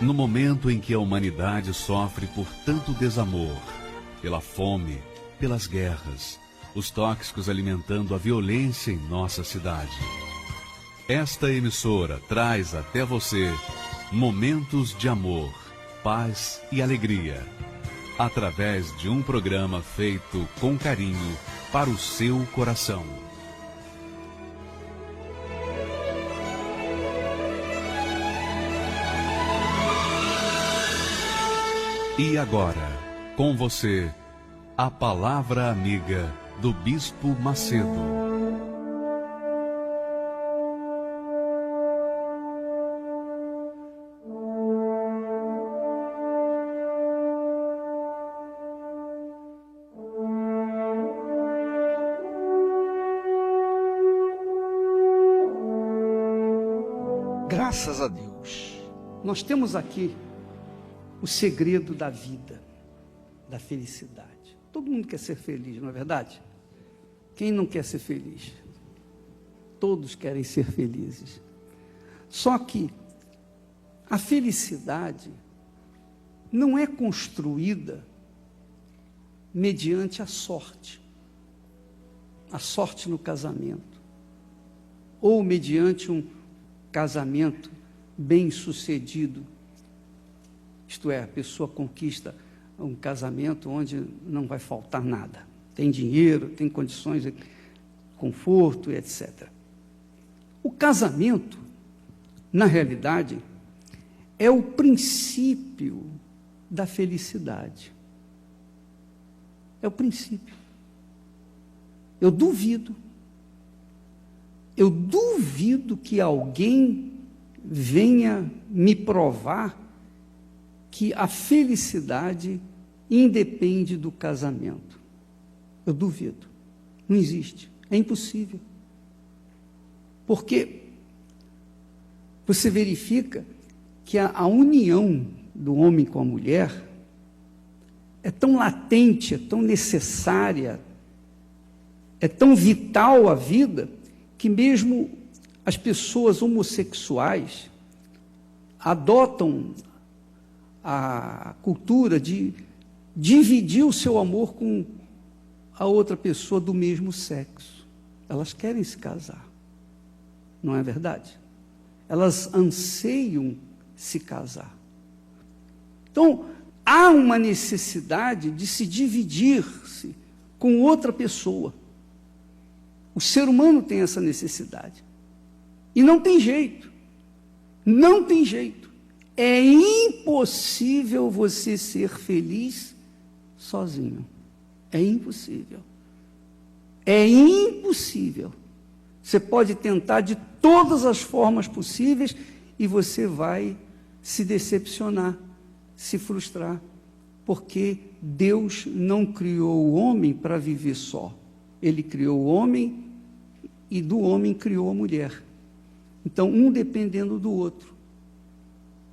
No momento em que a humanidade sofre por tanto desamor, pela fome, pelas guerras, os tóxicos alimentando a violência em nossa cidade. Esta emissora traz até você momentos de amor, paz e alegria, através de um programa feito com carinho para o seu coração. E agora, com você, a palavra amiga do Bispo Macedo. Graças a Deus, nós temos aqui o segredo da vida, da felicidade. Todo mundo quer ser feliz, não é verdade? Quem não quer ser feliz? Todos querem ser felizes. Só que a felicidade não é construída mediante a sorte no casamento, ou mediante um casamento bem-sucedido. Isto é, a pessoa conquista um casamento onde não vai faltar nada. Tem dinheiro, tem condições de conforto, etc. O casamento, na realidade, é o princípio da felicidade. É o princípio. Eu duvido que alguém venha me provar que a felicidade independe do casamento. Eu duvido. Não existe. É impossível. Porque você verifica que a união do homem com a mulher é tão latente, é tão necessária, é tão vital à vida, que mesmo as pessoas homossexuais adotam a cultura de dividir o seu amor com a outra pessoa do mesmo sexo. Elas querem se casar, não é verdade? Elas anseiam se casar. Então, há uma necessidade de se dividir-se com outra pessoa. O ser humano tem essa necessidade. E não tem jeito. Não tem jeito. É impossível você ser feliz sozinho. É impossível. É impossível. Você pode tentar de todas as formas possíveis e você vai se decepcionar, se frustrar, porque Deus não criou o homem para viver só. Ele criou o homem e do homem criou a mulher. Então, um dependendo do outro.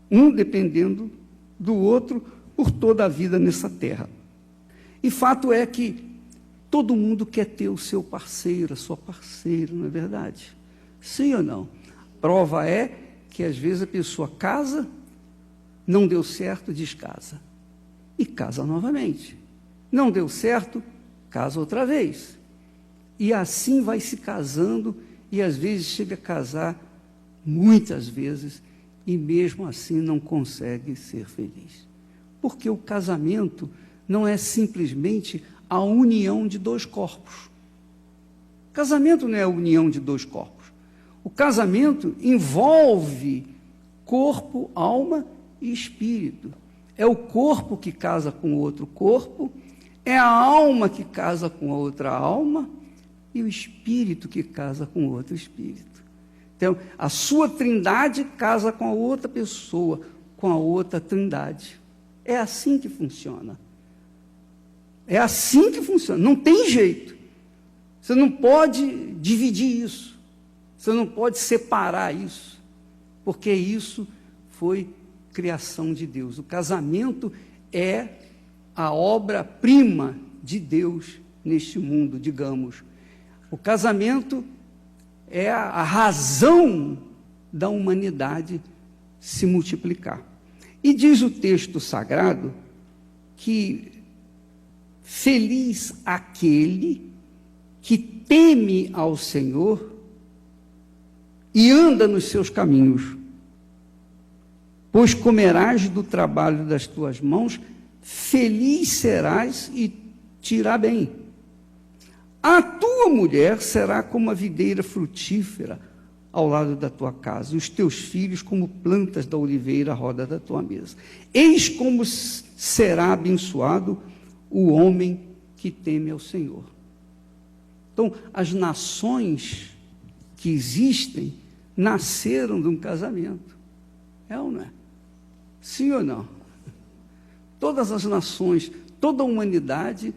Um dependendo do outro por toda a vida nessa terra. E fato é que todo mundo quer ter o seu parceiro, a sua parceira, não é verdade? Sim ou não? Prova é que às vezes a pessoa casa, não deu certo, descasa. E casa novamente. Não deu certo, casa outra vez. E assim vai se casando e às vezes chega a casar, muitas vezes, e mesmo assim não consegue ser feliz. Porque o casamento não é simplesmente a união de dois corpos. O casamento não é a união de dois corpos. O casamento envolve corpo, alma e espírito. É o corpo que casa com o outro corpo, é a alma que casa com a outra alma e o espírito que casa com outro espírito. Então, a sua trindade casa com a outra pessoa, com a outra trindade. É assim que funciona. É assim que funciona. Não tem jeito. Você não pode dividir isso. Você não pode separar isso. Porque isso foi criação de Deus. O casamento é a obra-prima de Deus neste mundo, digamos. O casamento é a razão da humanidade se multiplicar. E diz o texto sagrado que feliz aquele que teme ao Senhor e anda nos seus caminhos, pois comerás do trabalho das tuas mãos, feliz serás e te irá bem. A tua mulher será como a videira frutífera ao lado da tua casa, e os teus filhos como plantas da oliveira à roda da tua mesa. Eis como será abençoado o homem que teme ao Senhor. Então, as nações que existem nasceram de um casamento. É ou não é? Sim ou não? Todas as nações, toda a humanidade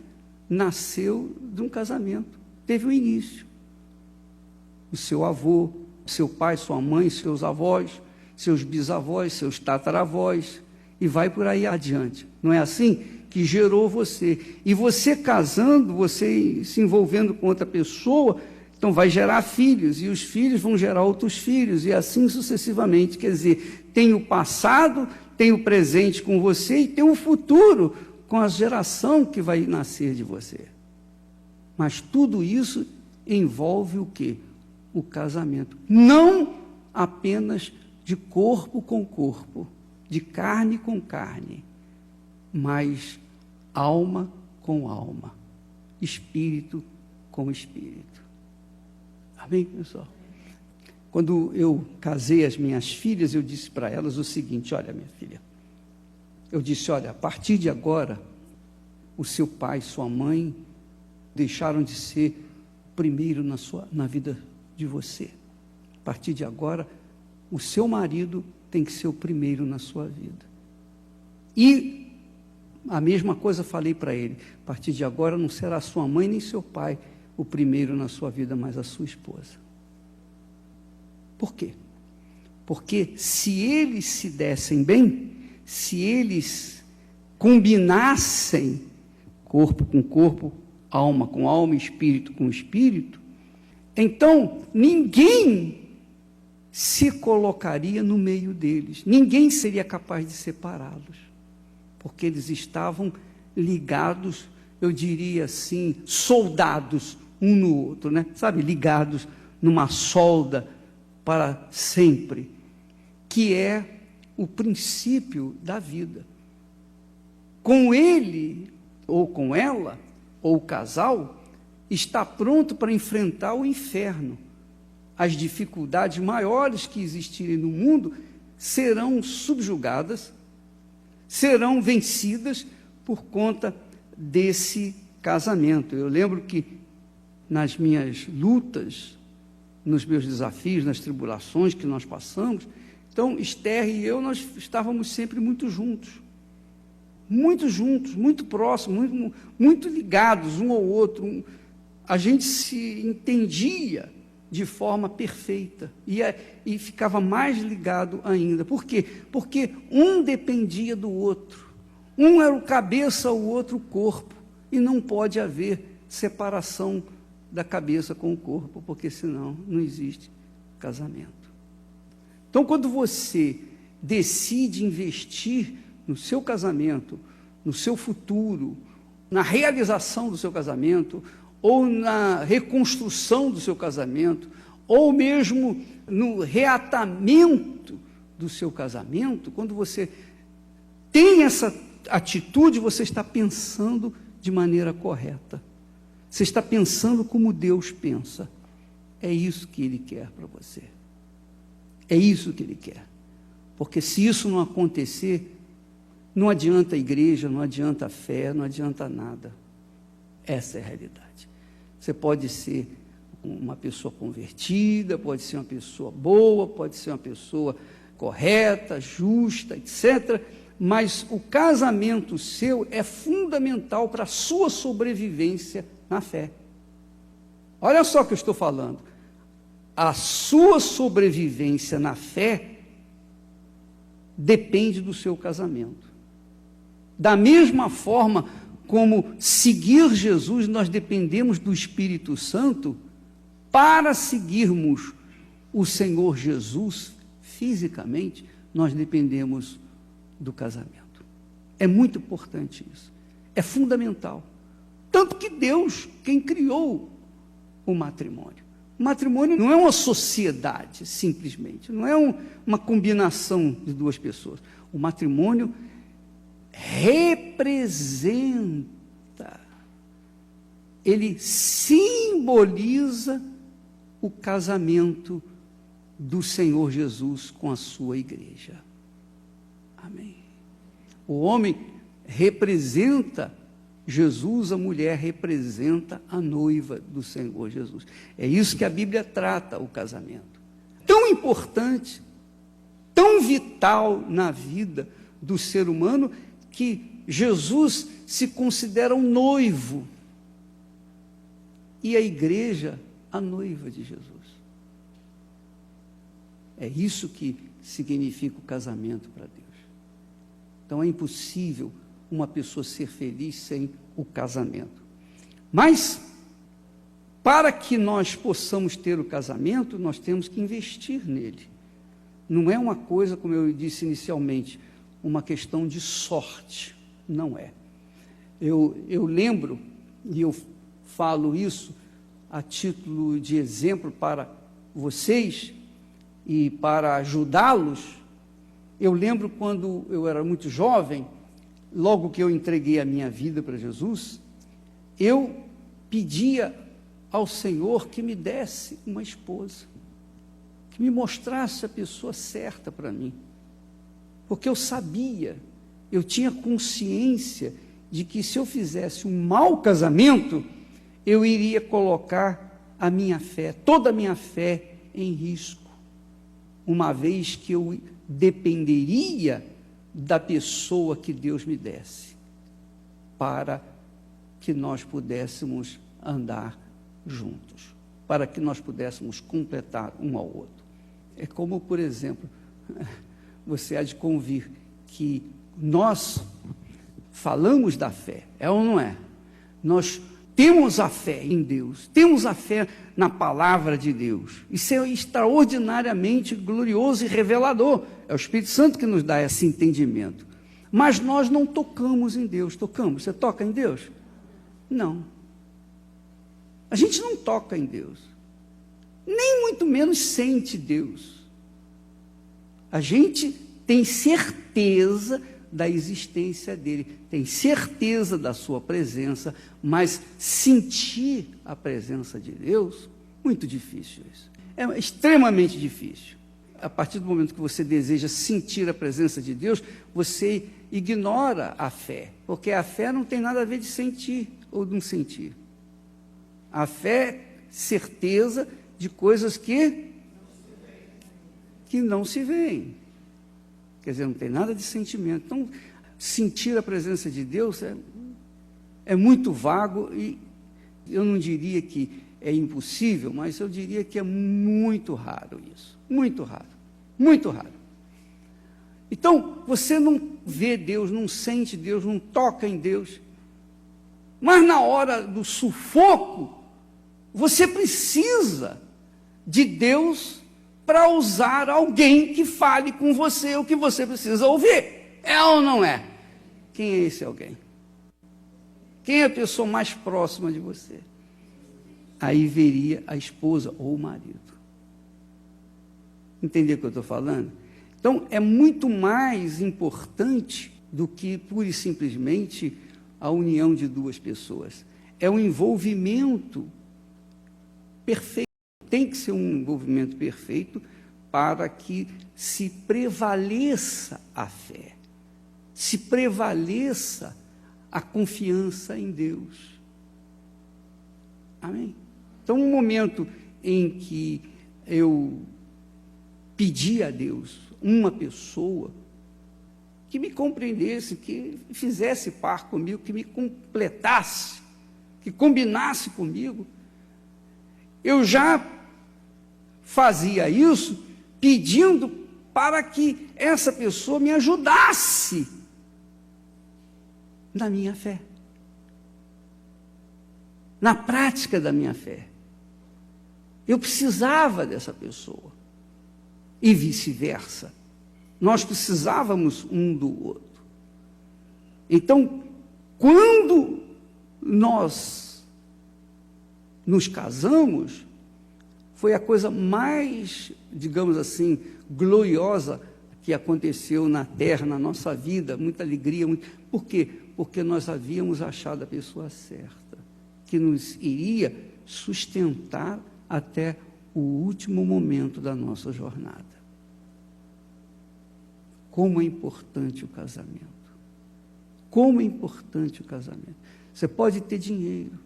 nasceu de um casamento. Teve um início. O seu avô, seu pai, sua mãe, seus avós, seus bisavós, seus tataravós, e vai por aí adiante. Não é assim? Que gerou você. E você casando, você se envolvendo com outra pessoa, então vai gerar filhos, e os filhos vão gerar outros filhos, e assim sucessivamente. Quer dizer, tem o passado, tem o presente com você, e tem o futuro com a geração que vai nascer de você. Mas tudo isso envolve o quê? O casamento. Não apenas de corpo com corpo, de carne com carne, mas alma com alma, espírito com espírito. Amém, pessoal? Quando eu casei as minhas filhas, eu disse para elas o seguinte: olha, minha filha, eu disse, olha, a partir de agora, o seu pai e sua mãe deixaram de ser primeiro na vida de você. A partir de agora, o seu marido tem que ser o primeiro na sua vida. E a mesma coisa falei para ele: a partir de agora não será sua mãe nem seu pai o primeiro na sua vida, mas a sua esposa. Por quê? Porque se eles se dessem bem, se eles combinassem corpo com corpo, alma com alma, espírito com espírito, então ninguém se colocaria no meio deles, ninguém seria capaz de separá-los, porque eles estavam ligados, eu diria assim, soldados um no outro, né? Sabe, ligados numa solda para sempre, que é o princípio da vida. Com ele, ou com ela, ou o casal, está pronto para enfrentar o inferno. As dificuldades maiores que existirem no mundo serão subjugadas, serão vencidas por conta desse casamento. Eu lembro que nas minhas lutas, nos meus desafios, nas tribulações que nós passamos, então Esther e eu, nós estávamos sempre muito juntos, muito próximos, muito ligados um ao outro. A gente se entendia de forma perfeita e ficava mais ligado ainda. Por quê? Porque um dependia do outro. Um era o cabeça, o outro o corpo. E não pode haver separação da cabeça com o corpo, porque senão não existe casamento. Então, quando você decide investir no seu casamento, no seu futuro, na realização do seu casamento, ou na reconstrução do seu casamento, ou mesmo no reatamento do seu casamento, quando você tem essa atitude, você está pensando de maneira correta. Você está pensando como Deus pensa. É isso que Ele quer para você. É isso que Ele quer. Porque se isso não acontecer, não adianta a igreja, não adianta a fé, não adianta nada. Essa é a realidade. Você pode ser uma pessoa convertida, pode ser uma pessoa boa, pode ser uma pessoa correta, justa, etc., mas o casamento seu é fundamental para a sua sobrevivência na fé. Olha só o que eu estou falando. A sua sobrevivência na fé depende do seu casamento. Da mesma forma como seguir Jesus, nós dependemos do Espírito Santo para seguirmos o Senhor Jesus fisicamente, nós dependemos do casamento. É muito importante isso. É fundamental. Tanto que Deus, quem criou o matrimônio. O matrimônio não é uma sociedade, simplesmente. Não é uma combinação de duas pessoas. O matrimônio representa, ele simboliza o casamento do Senhor Jesus com a sua igreja. Amém. O homem representa Jesus, a mulher representa a noiva do Senhor Jesus. É isso que a Bíblia trata o casamento. Tão importante, tão vital na vida do ser humano, que Jesus se considera um noivo e a igreja a noiva de Jesus. É isso que significa o casamento para Deus. Então é impossível uma pessoa ser feliz sem o casamento. Mas, para que nós possamos ter o casamento, nós temos que investir nele. Não é uma coisa, como eu disse inicialmente, uma questão de sorte. Não é. Eu lembro, e eu falo isso a título de exemplo para vocês e para ajudá-los. Eu lembro quando eu era muito jovem, logo que eu entreguei a minha vida para Jesus, eu pedia ao Senhor que me desse uma esposa, que me mostrasse a pessoa certa para mim, porque eu sabia, eu tinha consciência de que se eu fizesse um mau casamento, eu iria colocar a minha fé, toda a minha fé em risco, uma vez que eu dependeria da pessoa que Deus me desse, para que nós pudéssemos andar juntos, para que nós pudéssemos completar um ao outro. É como, por exemplo, você há de convir que nós falamos da fé, é ou não é? Nós temos a fé em Deus, temos a fé na palavra de Deus. Isso é extraordinariamente glorioso e revelador. É o Espírito Santo que nos dá esse entendimento. Mas nós não tocamos em Deus. Tocamos? Você toca em Deus? Não. A gente não toca em Deus. Nem muito menos sente Deus. A gente tem certeza da existência dele, tem certeza da sua presença, mas sentir a presença de Deus, muito difícil isso. É extremamente difícil. A partir do momento que você deseja sentir a presença de Deus, você ignora a fé, porque a fé não tem nada a ver de sentir ou não sentir. A fé é certeza de coisas que não se veem. Quer dizer, não tem nada de sentimento. Então, sentir a presença de Deus é muito vago e eu não diria que é impossível, mas eu diria que é muito raro isso. Muito raro. Muito raro. Então, você não vê Deus, não sente Deus, não toca em Deus. Mas na hora do sufoco, você precisa de Deus para usar alguém que fale com você o que você precisa ouvir. É ou não é? Quem é esse alguém? Quem é a pessoa mais próxima de você? Aí veria a esposa ou o marido. Entendeu o que eu estou falando? Então, é muito mais importante do que pura e simplesmente a união de duas pessoas. É um envolvimento perfeito. Tem que ser um envolvimento perfeito para que se prevaleça a fé, se prevaleça a confiança em Deus. Amém? Então, um momento em que eu pedi a Deus uma pessoa que me compreendesse, que fizesse par comigo, que me completasse, que combinasse comigo, eu já fazia isso pedindo para que essa pessoa me ajudasse na minha fé, na prática da minha fé. Eu precisava dessa pessoa e vice-versa. Nós precisávamos um do outro. Então, quando nós nos casamos, foi a coisa mais, digamos assim, gloriosa que aconteceu na terra, na nossa vida, muita alegria. Por quê? Porque nós havíamos achado a pessoa certa, que nos iria sustentar até o último momento da nossa jornada. Como é importante o casamento. Como é importante o casamento. Você pode ter dinheiro,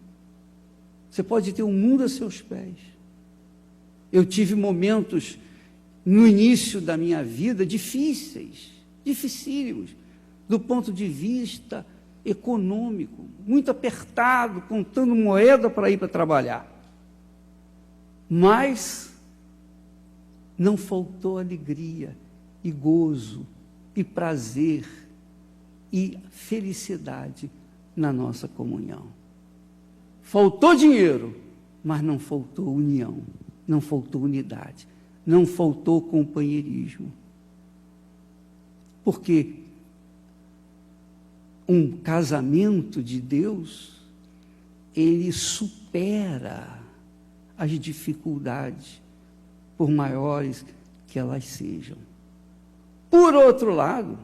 você pode ter o mundo a seus pés. Eu tive momentos no início da minha vida difíceis, dificílimos, do ponto de vista econômico, muito apertado, contando moeda para ir para trabalhar. Mas não faltou alegria e gozo e prazer e felicidade na nossa comunhão. Faltou dinheiro, mas não faltou união, não faltou unidade, não faltou companheirismo. Porque um casamento de Deus, ele supera as dificuldades, por maiores que elas sejam. Por outro lado,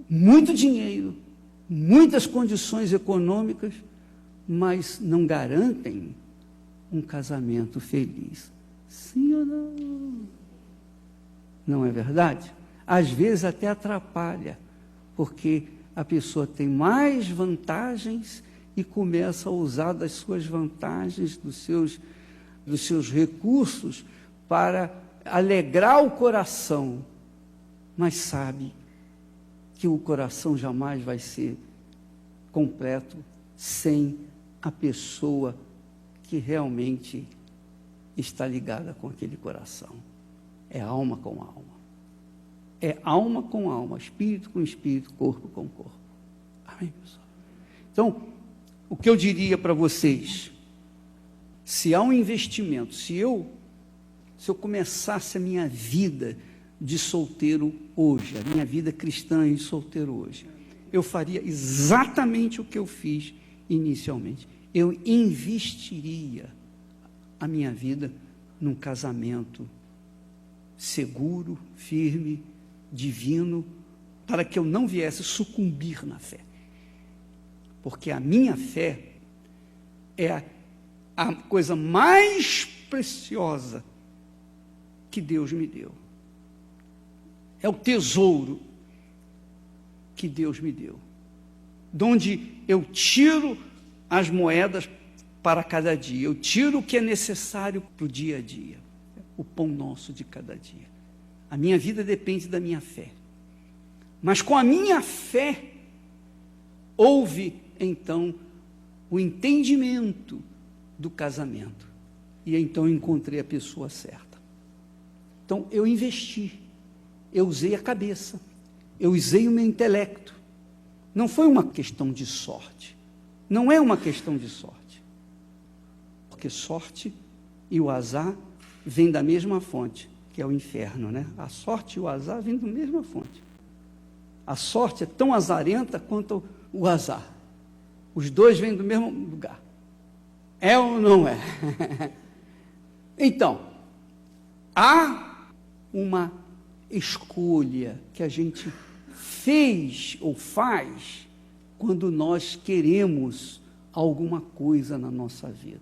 muito dinheiro, muitas condições econômicas, mas não garantem um casamento feliz. Sim ou não? Não é verdade? Às vezes até atrapalha, porque a pessoa tem mais vantagens e começa a usar das suas vantagens, dos seus recursos, para alegrar o coração, mas sabe que o coração jamais vai ser completo sem a pessoa que realmente está ligada com aquele coração. É alma com alma. É alma com alma, espírito com espírito, corpo com corpo. Amém, pessoal? Então, o que eu diria para vocês, se há um investimento, se eu começasse a minha vida de solteiro hoje, a minha vida cristã de solteiro hoje, eu faria exatamente o que eu fiz inicialmente. Eu investiria a minha vida num casamento seguro, firme, divino, para que eu não viesse sucumbir na fé. Porque a minha fé é a coisa mais preciosa que Deus me deu. É o tesouro que Deus me deu. De onde eu tiro as moedas para cada dia. Eu tiro o que é necessário para o dia a dia. O pão nosso de cada dia. A minha vida depende da minha fé. Mas com a minha fé, houve, então, o entendimento do casamento. E então eu encontrei a pessoa certa. Então, eu investi. Eu usei a cabeça. Eu usei o meu intelecto. Não foi uma questão de sorte. Não é uma questão de sorte. Porque sorte e o azar vêm da mesma fonte, que é o inferno, né? A sorte e o azar vêm da mesma fonte. A sorte é tão azarenta quanto o azar. Os dois vêm do mesmo lugar. É ou não é? Então, há uma escolha que a gente fez ou faz quando nós queremos alguma coisa na nossa vida.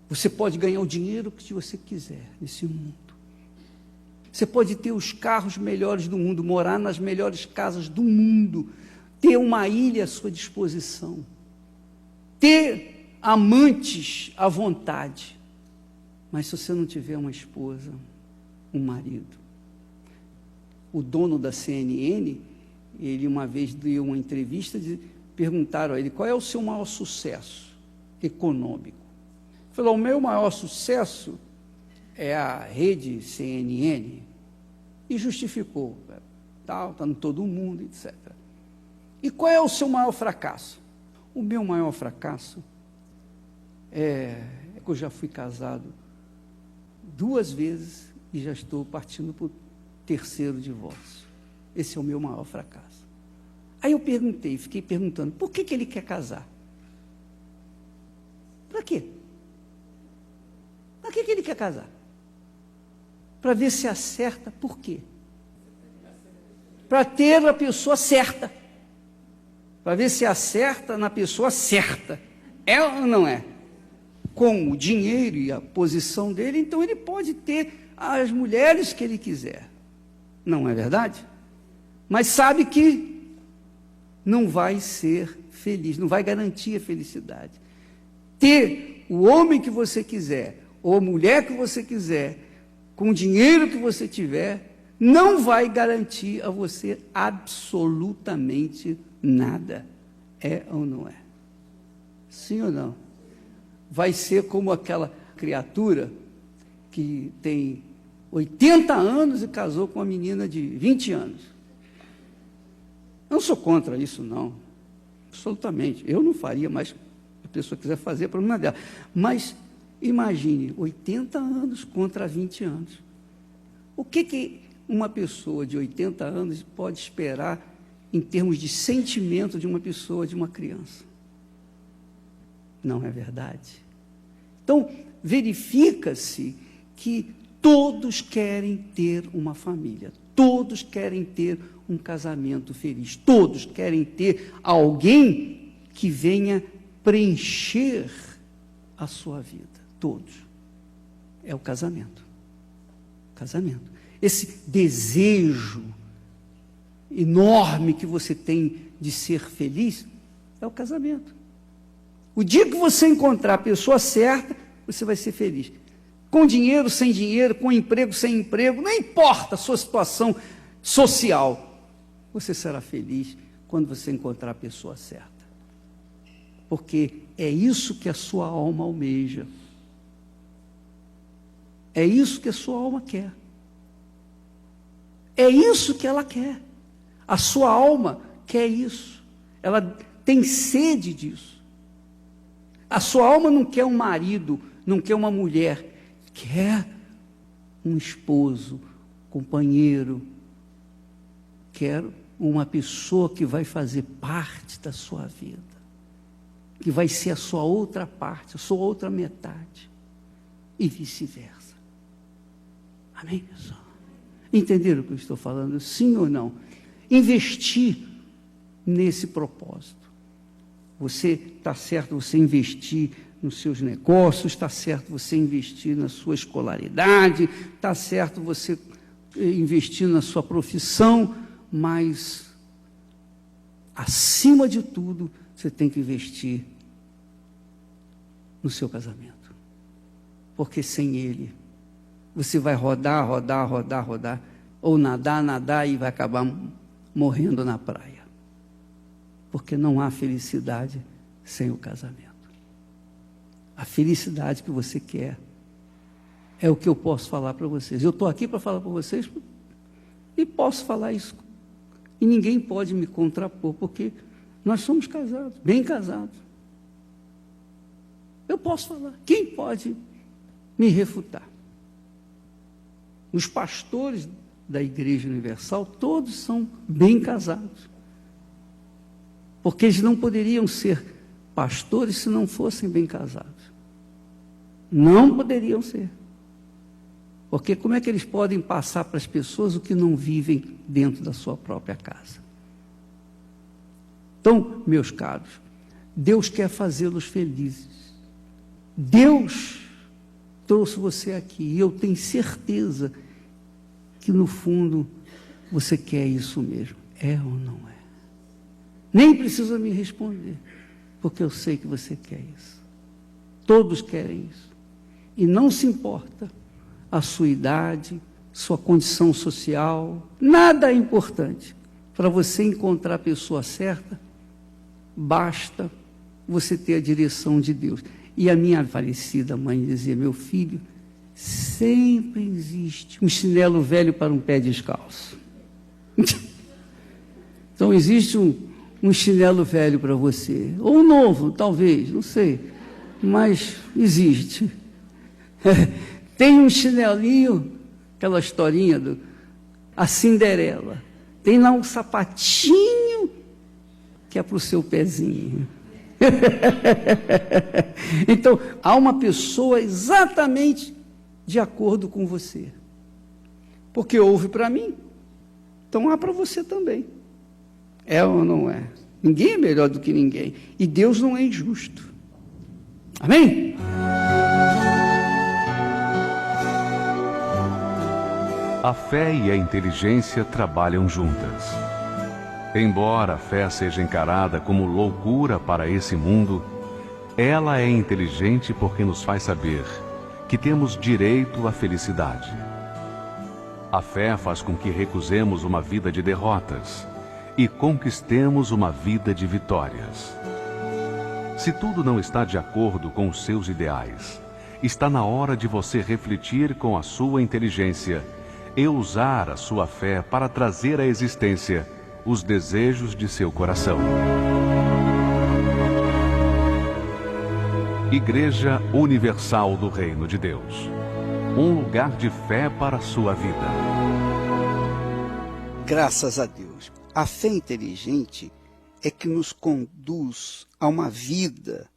Você pode ganhar o dinheiro que você quiser nesse mundo. Você pode ter os carros melhores do mundo, morar nas melhores casas do mundo, ter uma ilha à sua disposição, ter amantes à vontade. Mas se você não tiver uma esposa, um marido. O dono da CNN, ele uma vez deu uma entrevista, perguntaram a ele, qual é o seu maior sucesso econômico? Ele falou, o meu maior sucesso é a rede CNN. E justificou, está no todo mundo, etc. E qual é o seu maior fracasso? O meu maior fracasso é que eu já fui casado 2 vezes e já estou partindo para o terceiro divórcio. Esse é o meu maior fracasso. Aí eu fiquei perguntando, por que ele quer casar? Para quê? Para que ele quer casar? Para ver se acerta, por quê? Para ter a pessoa certa. Para ver se acerta na pessoa certa. É ou não é? Com o dinheiro e a posição dele, então ele pode ter as mulheres que ele quiser. Não é verdade? Mas sabe que não vai ser feliz, não vai garantir a felicidade. Ter o homem que você quiser, ou a mulher que você quiser, com o dinheiro que você tiver, não vai garantir a você absolutamente nada. É ou não é? Sim ou não? Vai ser como aquela criatura que tem 80 anos e casou com uma menina de 20 anos. Eu não sou contra isso, não. Absolutamente. Eu não faria, mas se a pessoa quiser fazer, é problema dela. Mas imagine, 80 anos contra 20 anos. O que uma pessoa de 80 anos pode esperar em termos de sentimento de uma pessoa, de uma criança? Não é verdade? Então, verifica-se que todos querem ter uma família, todos querem ter um casamento feliz, todos querem ter alguém que venha preencher a sua vida, todos. É o casamento. Casamento. Esse desejo enorme que você tem de ser feliz é o casamento. O dia que você encontrar a pessoa certa, você vai ser feliz. Com dinheiro, sem dinheiro, com emprego, sem emprego, não importa a sua situação social, você será feliz quando você encontrar a pessoa certa. Porque é isso que a sua alma almeja. É isso que a sua alma quer. É isso que ela quer. A sua alma quer isso. Ela tem sede disso. A sua alma não quer um marido, não quer uma mulher, quer um esposo, companheiro, quer uma pessoa que vai fazer parte da sua vida, que vai ser a sua outra parte, a sua outra metade, e vice-versa. Amém, pessoal? Entenderam o que eu estou falando? Sim ou não? Investir nesse propósito. Você está certo você investir nos seus negócios, está certo você investir na sua escolaridade, está certo você investir na sua profissão, mas, acima de tudo, você tem que investir no seu casamento. Porque sem ele, você vai rodar, ou nadar e vai acabar morrendo na praia. Porque não há felicidade sem o casamento. A felicidade que você quer é o que eu posso falar para vocês. Eu estou aqui para falar para vocês e posso falar isso. E ninguém pode me contrapor, porque nós somos casados, bem casados. Eu posso falar. Quem pode me refutar? Os pastores da Igreja Universal, todos são bem casados. Porque eles não poderiam ser pastores se não fossem bem casados. Não poderiam ser. Porque como é que eles podem passar para as pessoas o que não vivem dentro da sua própria casa? Então, meus caros, Deus quer fazê-los felizes. Deus trouxe você aqui e eu tenho certeza que no fundo você quer isso mesmo. É ou não é? Nem precisa me responder, porque eu sei que você quer isso. Todos querem isso. E não se importa a sua idade, sua condição social, nada é importante. Para você encontrar a pessoa certa, basta você ter a direção de Deus. E a minha falecida mãe dizia: meu filho, sempre existe um chinelo velho para um pé descalço. Então existe um chinelo velho para você, ou um novo, talvez, não sei, mas existe. Tem um chinelinho, aquela historinha a Cinderela. Tem lá um sapatinho que é para o seu pezinho. Então, há uma pessoa exatamente de acordo com você. Porque houve para mim, então há para você também. É ou não é? Ninguém é melhor do que ninguém. E Deus não é injusto. Amém? A fé e a inteligência trabalham juntas. Embora a fé seja encarada como loucura para esse mundo, ela é inteligente porque nos faz saber que temos direito à felicidade. A fé faz com que recusemos uma vida de derrotas e conquistemos uma vida de vitórias. Se tudo não está de acordo com os seus ideais, está na hora de você refletir com a sua inteligência e usar a sua fé para trazer à existência os desejos de seu coração. Igreja Universal do Reino de Deus. Um lugar de fé para a sua vida. Graças a Deus. A fé inteligente é que nos conduz a uma vida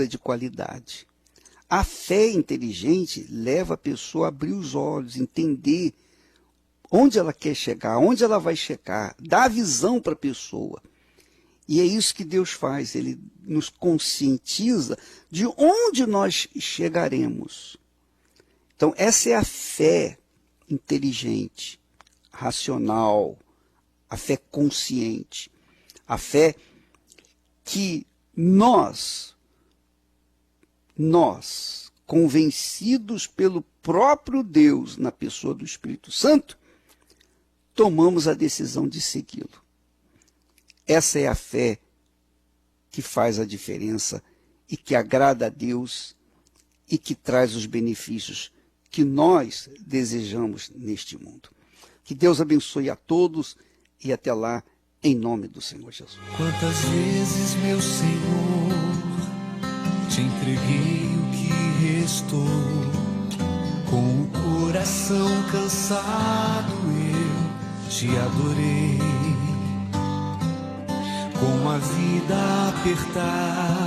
de qualidade. A fé inteligente leva a pessoa a abrir os olhos, entender onde ela quer chegar, onde ela vai chegar, dá a visão para a pessoa. E é isso que Deus faz, Ele nos conscientiza de onde nós chegaremos. Então, essa é a fé inteligente, racional, a fé consciente, a fé que nós, convencidos pelo próprio Deus, na pessoa do Espírito Santo, tomamos a decisão de segui-lo. Essa é a fé que faz a diferença e que agrada a Deus e que traz os benefícios que nós desejamos neste mundo. Que Deus abençoe a todos e até lá, em nome do Senhor Jesus. Quantas vezes, meu Senhor, te entreguei o que restou, com o coração cansado eu te adorei, com a vida apertada